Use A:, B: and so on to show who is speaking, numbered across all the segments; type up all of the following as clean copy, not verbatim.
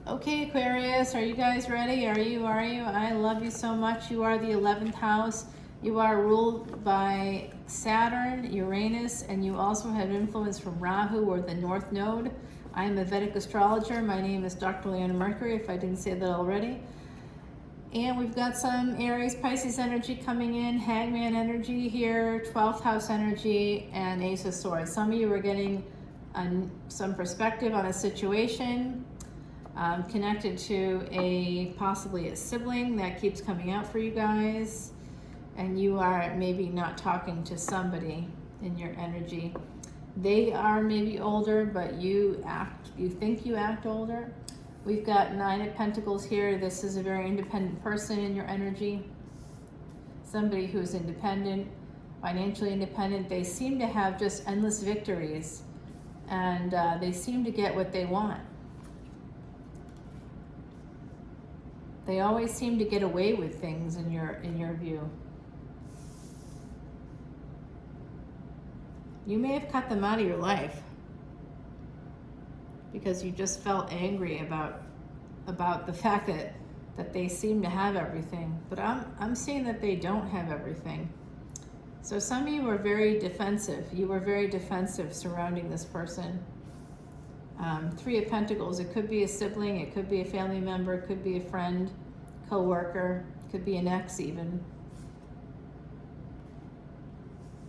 A: Okay, Aquarius, are you guys ready? Are you? I love you so much. You are the 11th house. You are ruled by Saturn, Uranus, and you also have influence from Rahu or the North Node. I am a Vedic astrologer. My name is Dr. Leona Mercury, if I didn't say that already. And we've got some Aries, Pisces energy coming in, Hangman energy here, 12th house energy, and Ace of Swords. Some of you are getting some perspective on a situation connected to possibly a sibling that keeps coming out for you guys, and you are maybe not talking to somebody in your energy. They are maybe older, but you think you act older. We've got 9 of Pentacles here. This is a very independent person in your energy. Somebody who's independent, financially independent. They seem to have just endless victories, and they seem to get what they want. They always seem to get away with things in your view. You may have cut them out of your life because you just felt angry about the fact that they seem to have everything. But I'm seeing that they don't have everything. So some of you were very defensive. You were very defensive surrounding this person. 3 of Pentacles, it could be a sibling, it could be a family member, it could be a friend, co-worker, could be an ex even.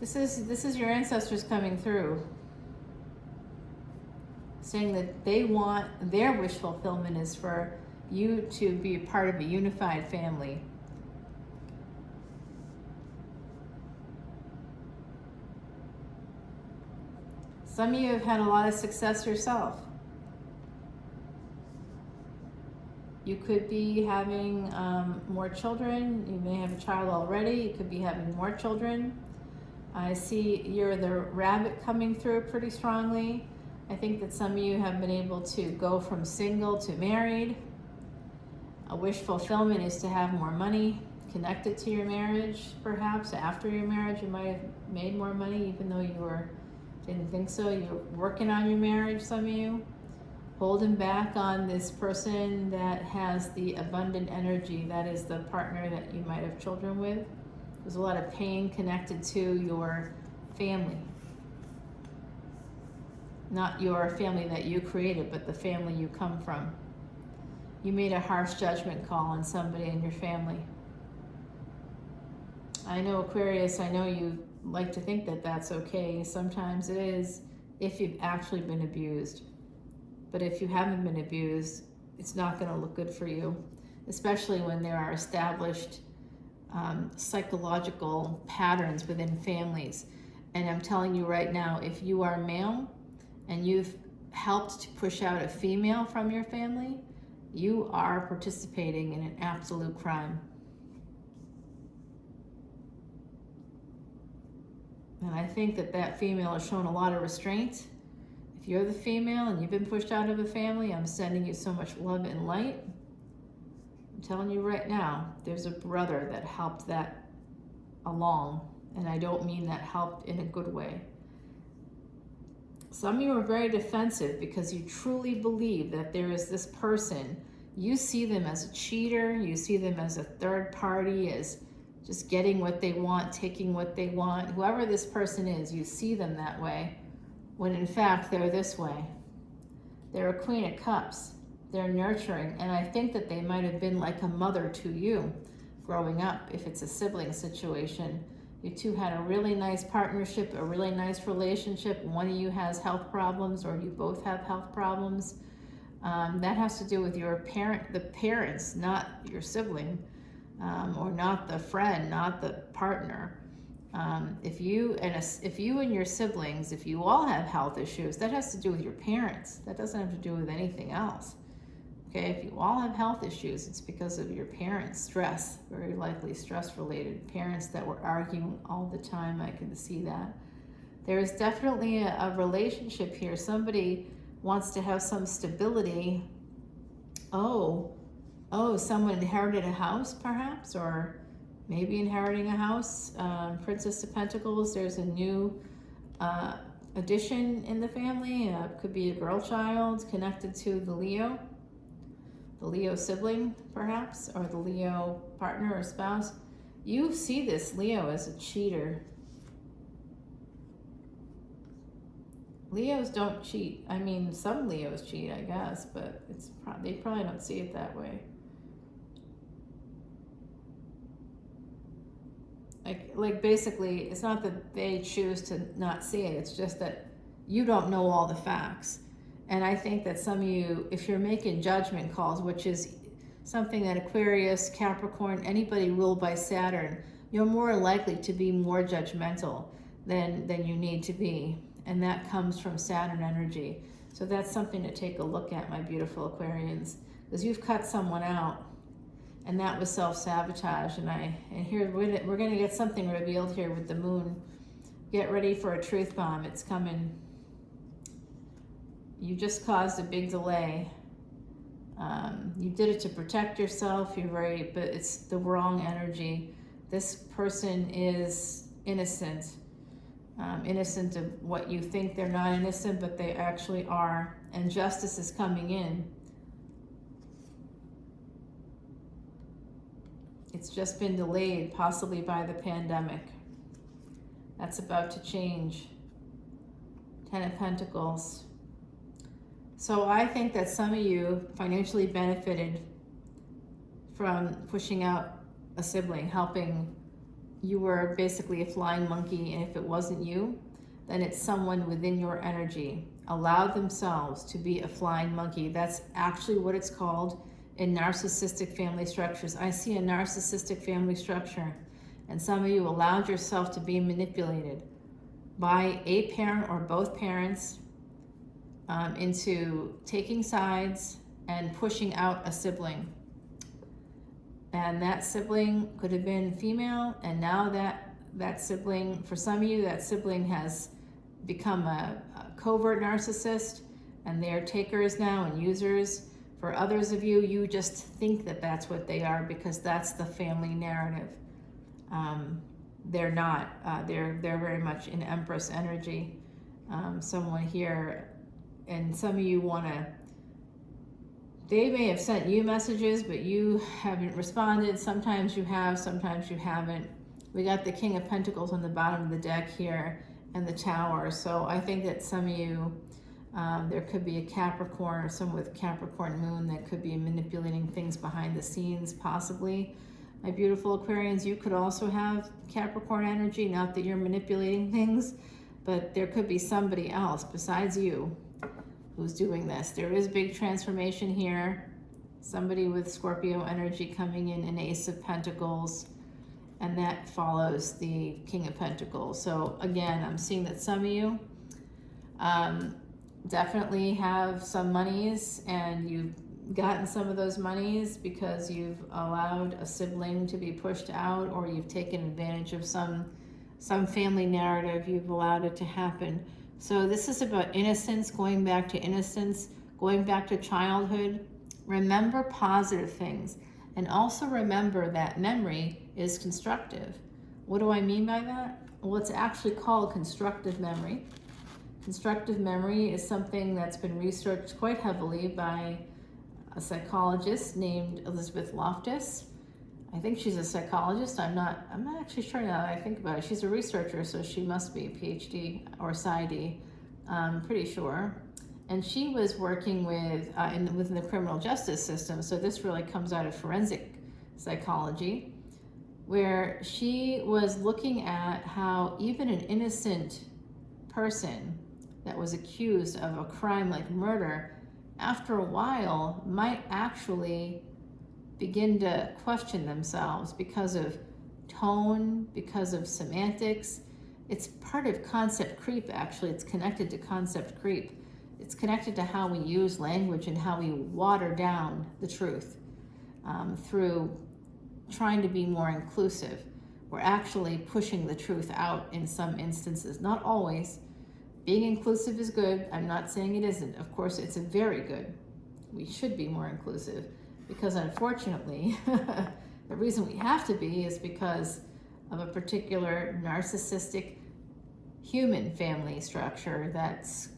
A: This is your ancestors coming through, saying that they want, their wish fulfillment is for you to be part of a unified family. Some of you have had a lot of success yourself. You could be having more children. You may have a child already. You could be having more children. I see you're the rabbit coming through pretty strongly. I think that some of you have been able to go from single to married. A wish fulfillment is to have more money connected to your marriage, perhaps. After your marriage, you might have made more money, even though didn't think so. You're working on your marriage, some of you. Holding back on this person that has the abundant energy, that is the partner that you might have children with. There's a lot of pain connected to your family. Not your family that you created, but the family you come from. You made a harsh judgment call on somebody in your family. I know, Aquarius, I know you like to think that that's okay. Sometimes it is if you've actually been abused. But if you haven't been abused, it's not going to look good for you, especially when there are established psychological patterns within families. And I'm telling you right now, if you are male and you've helped to push out a female from your family, you are participating in an absolute crime. And I think that female has shown a lot of restraint. If you're the female and you've been pushed out of a family, I'm sending you so much love and light. I'm telling you right now, there's a brother that helped that along. And I don't mean that helped in a good way. Some of you are very defensive because you truly believe that there is this person. You see them as a cheater. You see them as a third party, as just getting what they want, taking what they want. Whoever this person is, you see them that way, when in fact they're this way. They're a Queen of Cups. They're nurturing, and I think that they might have been like a mother to you growing up, if it's a sibling situation. You two had a really nice partnership, a really nice relationship. One of you has health problems, or you both have health problems. That has to do with the parents, not your sibling, or not the friend, not the partner. If you and your siblings, if you all have health issues, that has to do with your parents. That doesn't have to do with anything else. Okay, if you all have health issues, it's because of your parents' stress, very likely stress-related. Parents that were arguing all the time, I can see that. There is definitely a relationship here. Somebody wants to have some stability. Oh, someone inherited a house, perhaps, or maybe inheriting a house. Princess of Pentacles, there's a new addition in the family. Could be a girl child connected to the Leo. the Leo sibling, perhaps, or the Leo partner or spouse. You see this Leo as a cheater. Leos don't cheat. I mean, some Leos cheat, I guess, but they probably don't see it that way. Like basically, it's not that they choose to not see it. It's just that you don't know all the facts. And I think that some of you, if you're making judgment calls, which is something that Aquarius, Capricorn, anybody ruled by Saturn, you're more likely to be more judgmental than you need to be. And that comes from Saturn energy. So that's something to take a look at, my beautiful Aquarians, because you've cut someone out, and that was self-sabotage. And here we're gonna get something revealed here with the moon. Get ready for a truth bomb. It's coming. You just caused a big delay. You did it to protect yourself. But it's the wrong energy. This person is innocent. Innocent of what you think. They're not innocent, but they actually are. And justice is coming in. It's just been delayed, possibly by the pandemic. That's about to change. 10 of Pentacles. So I think that some of you financially benefited from pushing out a sibling, helping. You were basically a flying monkey, and if it wasn't you, then it's someone within your energy allowed themselves to be a flying monkey. That's actually what it's called in narcissistic family structures. I see a narcissistic family structure, and some of you allowed yourself to be manipulated by a parent or both parents into taking sides and pushing out a sibling. And that sibling could have been female, and now that sibling, for some of you, that sibling has become a covert narcissist, and they are takers now and users. For others of you, you just think that that's what they are because that's the family narrative. They're not. They're very much in Empress energy. Someone here, and some of you want to. They may have sent you messages, but you haven't responded. Sometimes you have, sometimes you haven't. We got the King of Pentacles on the bottom of the deck here and the Tower. So I think that some of you, there could be a Capricorn or someone with Capricorn moon that could be manipulating things behind the scenes, possibly. My beautiful Aquarians, you could also have Capricorn energy, not that you're manipulating things, but there could be somebody else besides you who's doing this. There is big transformation here. Somebody with Scorpio energy coming in, an Ace of Pentacles, and that follows the King of Pentacles. So again, I'm seeing that some of you definitely have some monies, and you've gotten some of those monies because you've allowed a sibling to be pushed out, or you've taken advantage of some family narrative. You've allowed it to happen. So this is about innocence, going back to innocence, going back to childhood. Remember positive things, and also remember that memory is constructive. What do I mean by that? Well, it's actually called constructive memory. Constructive memory is something that's been researched quite heavily by a psychologist named Elizabeth Loftus. I think she's a psychologist. I'm not actually sure now that I think about it. She's a researcher, so she must be a PhD or PsyD, I'm pretty sure. And she was working within the criminal justice system, so this really comes out of forensic psychology, where she was looking at how even an innocent person that was accused of a crime like murder, after a while might actually begin to question themselves because of tone, because of semantics. It's part of concept creep, actually. It's connected to concept creep. It's connected to how we use language and how we water down the truth through trying to be more inclusive. We're actually pushing the truth out in some instances, not always. Being inclusive is good. I'm not saying it isn't. Of course, it's very good. We should be more inclusive, because unfortunately, the reason we have to be is because of a particular narcissistic human family structure that's,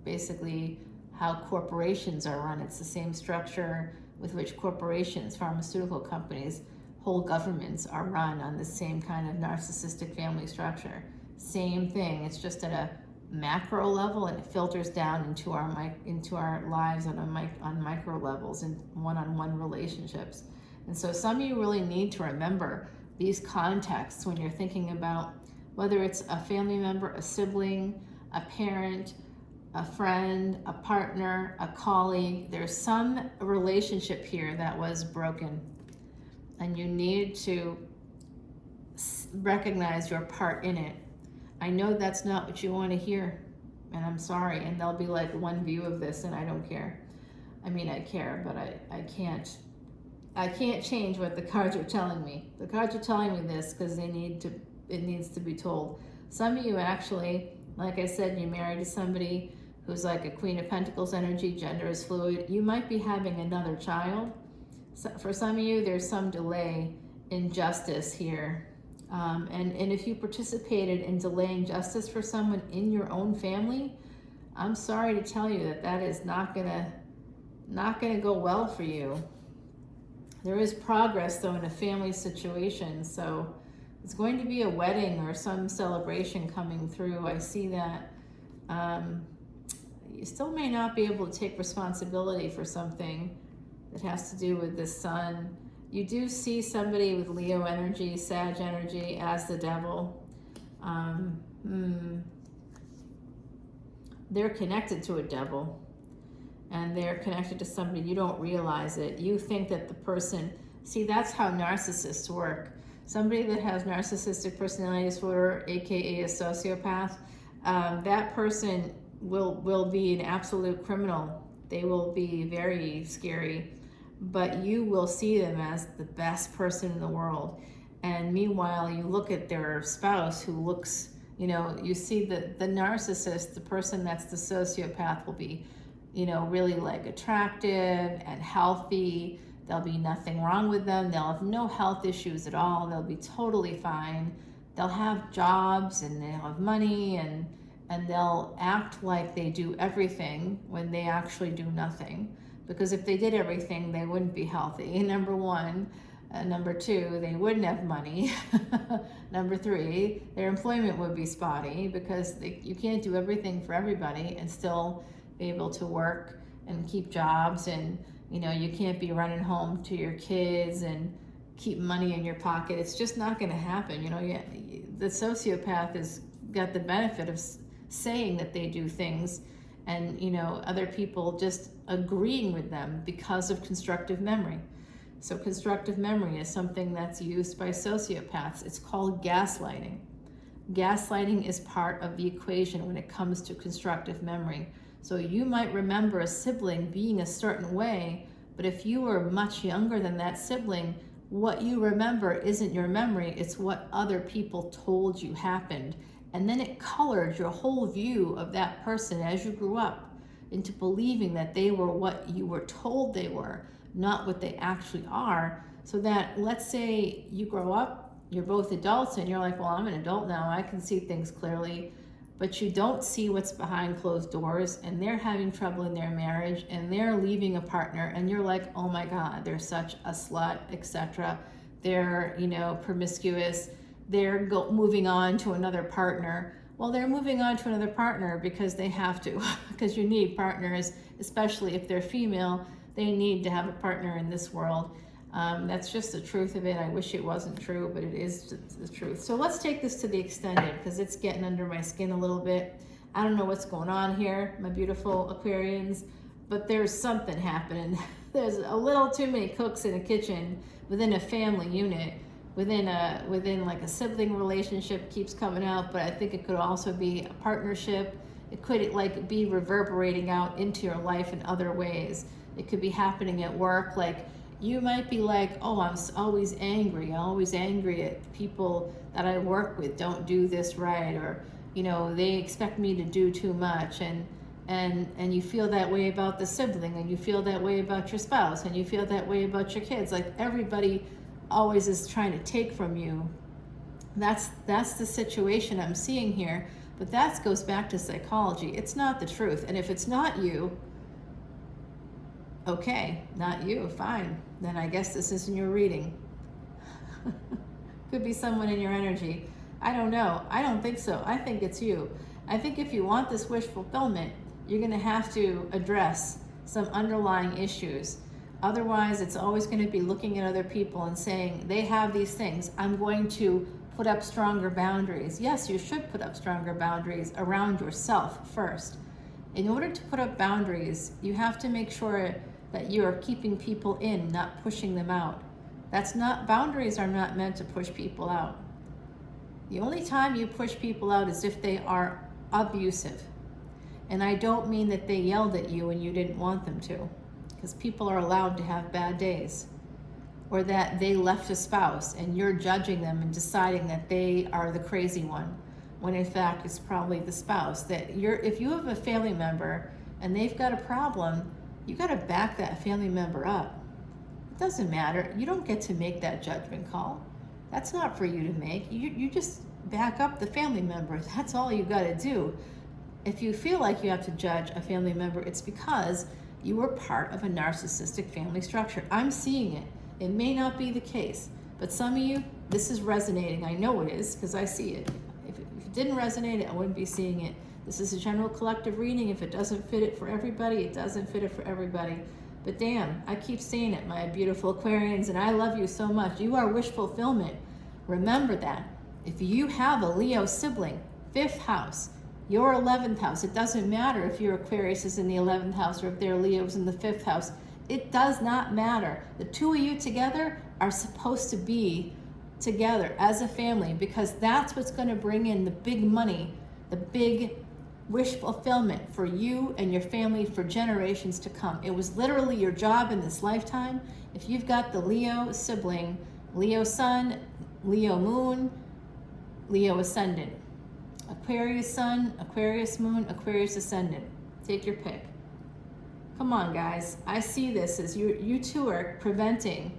A: basically how corporations are run. It's the same structure with which corporations, pharmaceutical companies, whole governments are run on the same kind of narcissistic family structure. Same thing, it's just at a macro level, and it filters down into our lives on micro levels and one-on-one relationships. And so some of you really need to remember these contexts when you're thinking about whether it's a family member, a sibling, a parent, a friend, a partner, a colleague. There's some relationship here that was broken, and you need to recognize your part in it. I know that's not what you want to hear, and I'm sorry, and there'll be like one view of this, and I don't care. I mean, I care, but I can't change what the cards are telling me. The cards are telling me this because it needs to be told. Some of you actually, like I said, you're married to somebody who's like a Queen of Pentacles energy, gender is fluid. You might be having another child. So for some of you, there's some delay in justice here. And if you participated in delaying justice for someone in your own family, I'm sorry to tell you that is not gonna go well for you. There is progress though in a family situation, so it's going to be a wedding or some celebration coming through. I see that. You still may not be able to take responsibility for something that has to do with the sun. You do see somebody with Leo energy, Sag energy as the devil. They're connected to a devil, and they're connected to somebody. You don't realize it. You think that the person, see, that's how narcissists work. Somebody that has narcissistic personality disorder, aka a sociopath, that person will be an absolute criminal. They will be very scary, but you will see them as the best person in the world. And meanwhile, you look at their spouse who looks, you see the narcissist, the person that's the sociopath will be, really like attractive and healthy. There'll be nothing wrong with them. They'll have no health issues at all. They'll be totally fine. They'll have jobs and they'll have money and they'll act like they do everything when they actually do nothing. Because if they did everything, they wouldn't be healthy, number one. Number two, they wouldn't have money. Number three, their employment would be spotty because you can't do everything for everybody and still be able to work and keep jobs, and you can't be running home to your kids and keep money in your pocket. It's just not going to happen. The sociopath has got the benefit of saying that they do things, and other people just agreeing with them because of constructive memory. So constructive memory is something that's used by sociopaths. It's called gaslighting. Gaslighting is part of the equation when it comes to constructive memory. So you might remember a sibling being a certain way, but if you were much younger than that sibling, what you remember isn't your memory, it's what other people told you happened. And then it colored your whole view of that person as you grew up into believing that they were what you were told they were, not what they actually are. So that, let's say you grow up, you're both adults, and you're like, well, I'm an adult now, I can see things clearly, but you don't see what's behind closed doors, and they're having trouble in their marriage, and they're leaving a partner, and you're like, oh my God, they're such a slut, etc. They're, promiscuous, they're moving on to another partner. Well, they're moving on to another partner because they have to, because you need partners, especially if they're female. They need to have a partner in this world. That's just the truth of it. I wish it wasn't true, but it is the truth. So let's take this to the extended, because it's getting under my skin a little bit. I don't know what's going on here, my beautiful Aquarians, but there's something happening. There's a little too many cooks in a kitchen within a family unit. Within like a sibling relationship keeps coming out, but I think it could also be a partnership. It could like be reverberating out into your life in other ways. It could be happening at work. Like you might be like, oh, I'm always angry. I'm always angry at people that I work with don't do this right, or they expect me to do too much, and you feel that way about the sibling, and you feel that way about your spouse, and you feel that way about your kids. Like everybody always is trying to take from you. That's the situation I'm seeing here, but that goes back to psychology. It's not the truth, and if it's not you, Okay, not you, fine. Then I guess this isn't your reading. Could be someone in your energy. I don't know. I don't think so. I think it's you. I think if you want this wish fulfillment, you're going to have to address some underlying issues. Otherwise, it's always going to be looking at other people and saying, they have these things. I'm going to put up stronger boundaries. Yes, you should put up stronger boundaries around yourself first. In order to put up boundaries, you have to make sure that you are keeping people in, not pushing them out. Boundaries are not meant to push people out. The only time you push people out is if they are abusive. And I don't mean that they yelled at you and you didn't want them to, because people are allowed to have bad days. Or that they left a spouse and you're judging them and deciding that they are the crazy one, when in fact it's probably the spouse. If you have a family member and they've got a problem, you got to back that family member up. It doesn't matter. You don't get to make that judgment call. That's not for you to make. You just back up the family member. That's all you got to do. If you feel like you have to judge a family member, it's because you were part of a narcissistic family structure. I'm seeing it. It may not be the case, but some of you, this is resonating. I know it is because I see it. If it didn't resonate, I wouldn't be seeing it. This is a general collective reading. If it doesn't fit it for everybody, it doesn't fit it for everybody. But damn, I keep saying it, my beautiful Aquarians, and I love you so much. You are wish fulfillment. Remember that. If you have a Leo sibling, 5th house, your 11th house, it doesn't matter if your Aquarius is in the 11th house or if their Leo's in the 5th house. It does not matter. The two of you together are supposed to be together as a family, because that's what's going to bring in the big money, the big wish fulfillment for you and your family for generations to come. It was literally your job in this lifetime. If you've got the Leo sibling, Leo sun, Leo moon, Leo ascendant, Aquarius sun, Aquarius moon, Aquarius ascendant, take your pick. Come on, guys. I see this as you two are preventing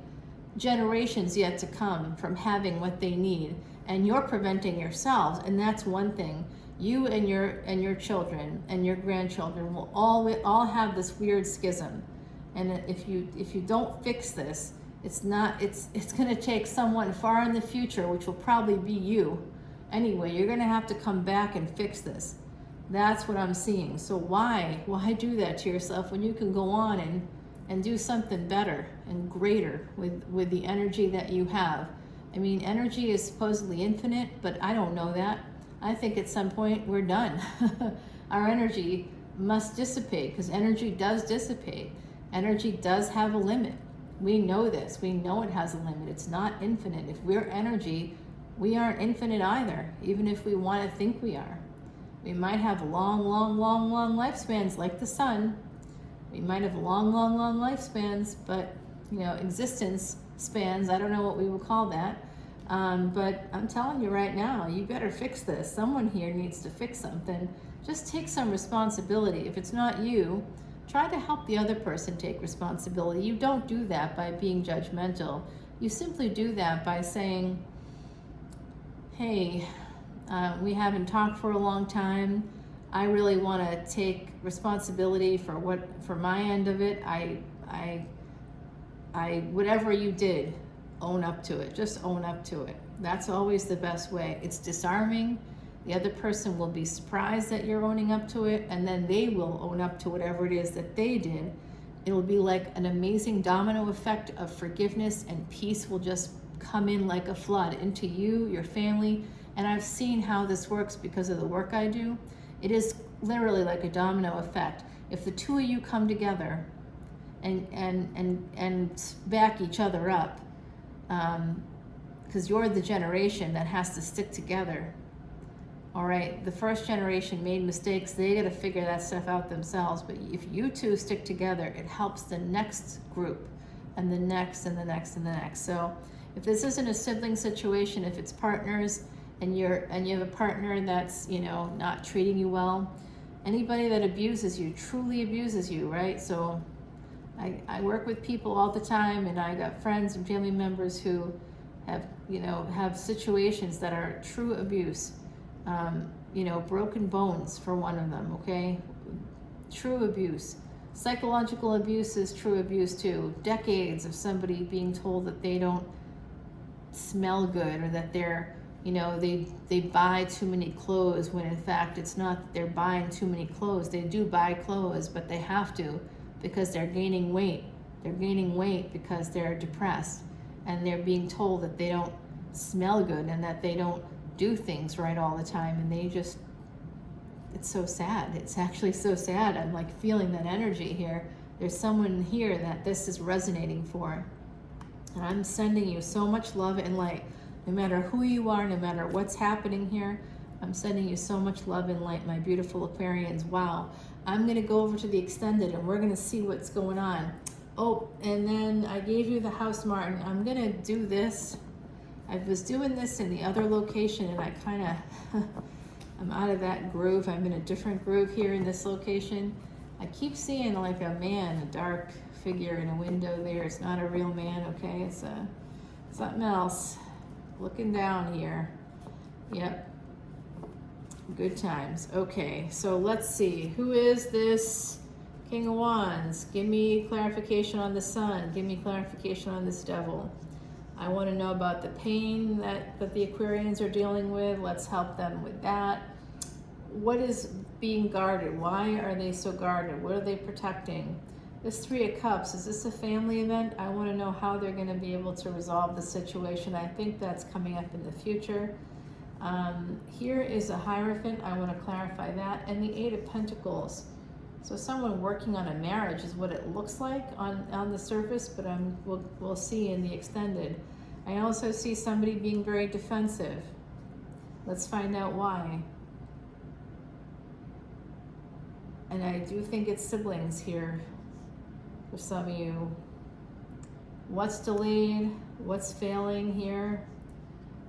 A: generations yet to come from having what they need, and you're preventing yourselves, and that's one thing. You and your children and your grandchildren will all have this weird schism, and if you don't fix this, it's going to take someone far in the future, which will probably be you. Anyway, you're going to have to come back and fix this. That's what I'm seeing. So why do that to yourself when you can go on and do something better and greater with the energy that you have? I mean, energy is supposedly infinite, but I don't know that. I think at some point we're done. Our energy must dissipate, because energy does dissipate. Energy does have a limit. We know this. We know it has a limit. It's not infinite. If we're energy, we aren't infinite either, even if we want to think we are. We might have long lifespans like the sun. We might have long lifespans, but existence spans, I don't know what we will call that. But I'm telling you right now, you better fix this. Someone here needs to fix something. Just take some responsibility. If it's not you, try to help the other person take responsibility. You don't do that by being judgmental. You simply do that by saying, hey, we haven't talked for a long time. I really want to take responsibility for my end of it. I whatever you did, own up to it. Just own up to it. That's always the best way. It's disarming. The other person will be surprised that you're owning up to it, and then they will own up to whatever it is that they did. It'll be like an amazing domino effect of forgiveness, and peace will just come in like a flood into you, your family. And I've seen how this works because of the work I do. It is literally like a domino effect. If the two of you come together and back each other up, because you're the generation that has to stick together. All right, the first generation made mistakes. They got to figure that stuff out themselves. But if you two stick together, it helps the next group and the next and the next and the next. So if this isn't a sibling situation, if it's partners and you have a partner that's not treating you well, anybody that abuses you truly abuses you, right? So I work with people all the time, and I got friends and family members who have situations that are true abuse. Broken bones for one of them, okay? True abuse. Psychological abuse is true abuse too. Decades of somebody being told that they don't smell good, or that they're, you know, they buy too many clothes, when in fact it's not that they're buying too many clothes. They do buy clothes, but they have to, because they're gaining weight. They're gaining weight because they're depressed, and they're being told that they don't smell good and that they don't do things right all the time, and they just, it's so sad. It's actually so sad. I'm like feeling that energy here. There's someone here that this is resonating for. And I'm sending you so much love and light. No matter who you are, no matter what's happening here, I'm sending you so much love and light, my beautiful Aquarians. Wow. I'm going to go over to the extended and we're going to see what's going on. Oh, and then I gave you the house, Martin. I'm going to do this. I was doing this in the other location, and I kind of, I'm out of that groove. I'm in a different groove here in this location. I keep seeing like a man, a dark figure in a window there. It's not a real man, okay? It's something else. Looking down here. Yep. Good times. Okay, so let's see. Who is this King of Wands? Give me clarification on the Sun. Give me clarification on this Devil. I want to know about the pain that the Aquarians are dealing with. Let's help them with that. What is being guarded? Why are they so guarded? What are they protecting? This Three of Cups, is this a family event? I want to know how they're going to be able to resolve the situation. I think that's coming up in the future. Here is a Hierophant. I want to clarify that. And the Eight of Pentacles. So someone working on a marriage is what it looks like on the surface, but we'll see in the extended. I also see somebody being very defensive. Let's find out why. And I do think it's siblings here for some of you. What's delayed? What's failing here?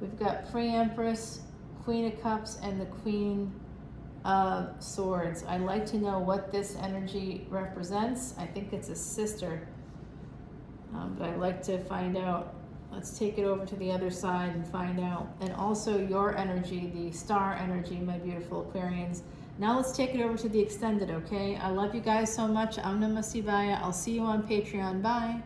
A: We've got Free Empress, Queen of Cups, and the Queen of Swords. I'd like to know what this energy represents. I think it's a sister, but I'd like to find out. Let's take it over to the other side and find out. And also your energy, the star energy, my beautiful Aquarians. Now let's take it over to the extended, okay? I love you guys so much. Om Namah Shivaya. I'll see you on Patreon. Bye.